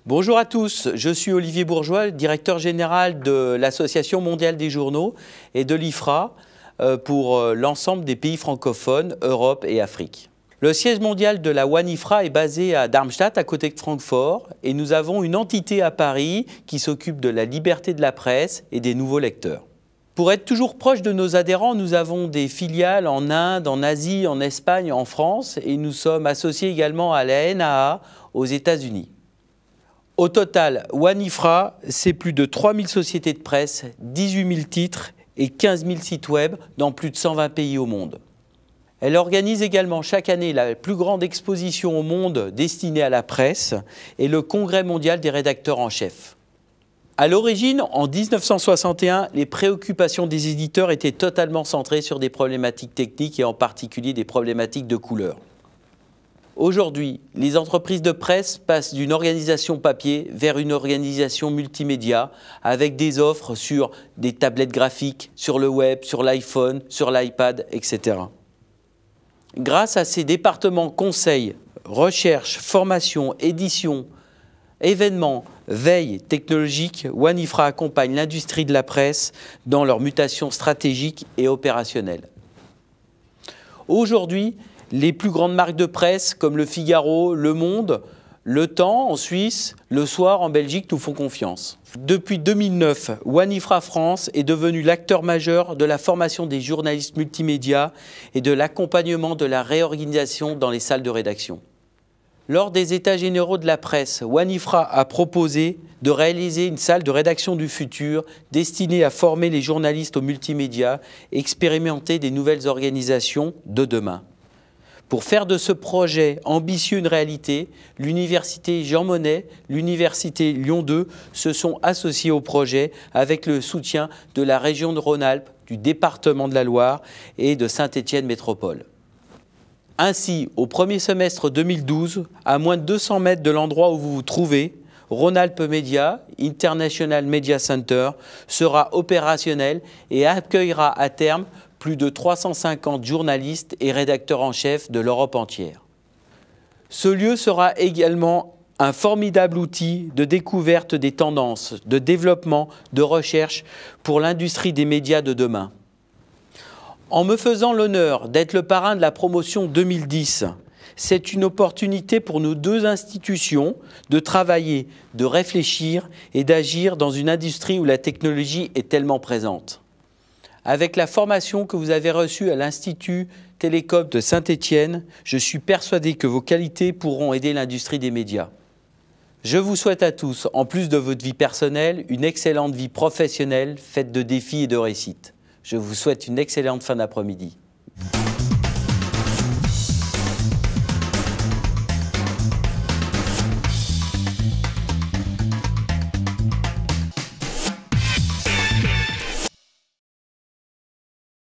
Bonjour à tous, je suis Olivier Bourgeois, directeur général de l'Association mondiale des journaux et de l'IFRA pour l'ensemble des pays francophones, Europe et Afrique. Le siège mondial de la ONE-IFRA est basé à Darmstadt, à côté de Francfort, et nous avons une entité à Paris qui s'occupe de la liberté de la presse et des nouveaux lecteurs. Pour être toujours proche de nos adhérents, nous avons des filiales en Inde, en Asie, en Espagne, en France, et nous sommes associés également à la NAA aux États-Unis. Au total, ONE-IFRA, c'est plus de 3000 sociétés de presse, 18 000 titres et 15 000 sites web dans plus de 120 pays au monde. Elle organise également chaque année la plus grande exposition au monde destinée à la presse et le Congrès mondial des rédacteurs en chef. À l'origine, en 1961, les préoccupations des éditeurs étaient totalement centrées sur des problématiques techniques et en particulier des problématiques de couleur. Aujourd'hui, les entreprises de presse passent d'une organisation papier vers une organisation multimédia avec des offres sur des tablettes graphiques, sur le web, sur l'iPhone, sur l'iPad, etc. Grâce à ces départements conseil, recherche, formation, édition, événements, veille technologique, ONE-IFRA accompagne l'industrie de la presse dans leur mutation stratégique et opérationnelle. Aujourd'hui, les plus grandes marques de presse comme Le Figaro, Le Monde, Le Temps en Suisse, Le Soir en Belgique nous font confiance. Depuis 2009, ONE-IFRA France est devenu l'acteur majeur de la formation des journalistes multimédia et de l'accompagnement de la réorganisation dans les salles de rédaction. Lors des États généraux de la presse, ONE-IFRA a proposé de réaliser une salle de rédaction du futur destinée à former les journalistes au multimédia et expérimenter des nouvelles organisations de demain. Pour faire de ce projet ambitieux une réalité, l'Université Jean Monnet, l'Université Lyon 2 se sont associés au projet avec le soutien de la région de Rhône-Alpes, du département de la Loire et de Saint-Étienne Métropole. Ainsi, au premier semestre 2012, à moins de 200 mètres de l'endroit où vous vous trouvez, Rhône-Alpes Média, International Media Center, sera opérationnel et accueillera à terme plus de 350 journalistes et rédacteurs en chef de l'Europe entière. Ce lieu sera également un formidable outil de découverte des tendances, de développement, de recherche pour l'industrie des médias de demain. En me faisant l'honneur d'être le parrain de la promotion 2010, c'est une opportunité pour nos deux institutions de travailler, de réfléchir et d'agir dans une industrie où la technologie est tellement présente. Avec la formation que vous avez reçue à l'Institut Télécom de Saint-Étienne, je suis persuadé que vos qualités pourront aider l'industrie des médias. Je vous souhaite à tous, en plus de votre vie personnelle, une excellente vie professionnelle faite de défis et de réussites. Je vous souhaite une excellente fin d'après-midi.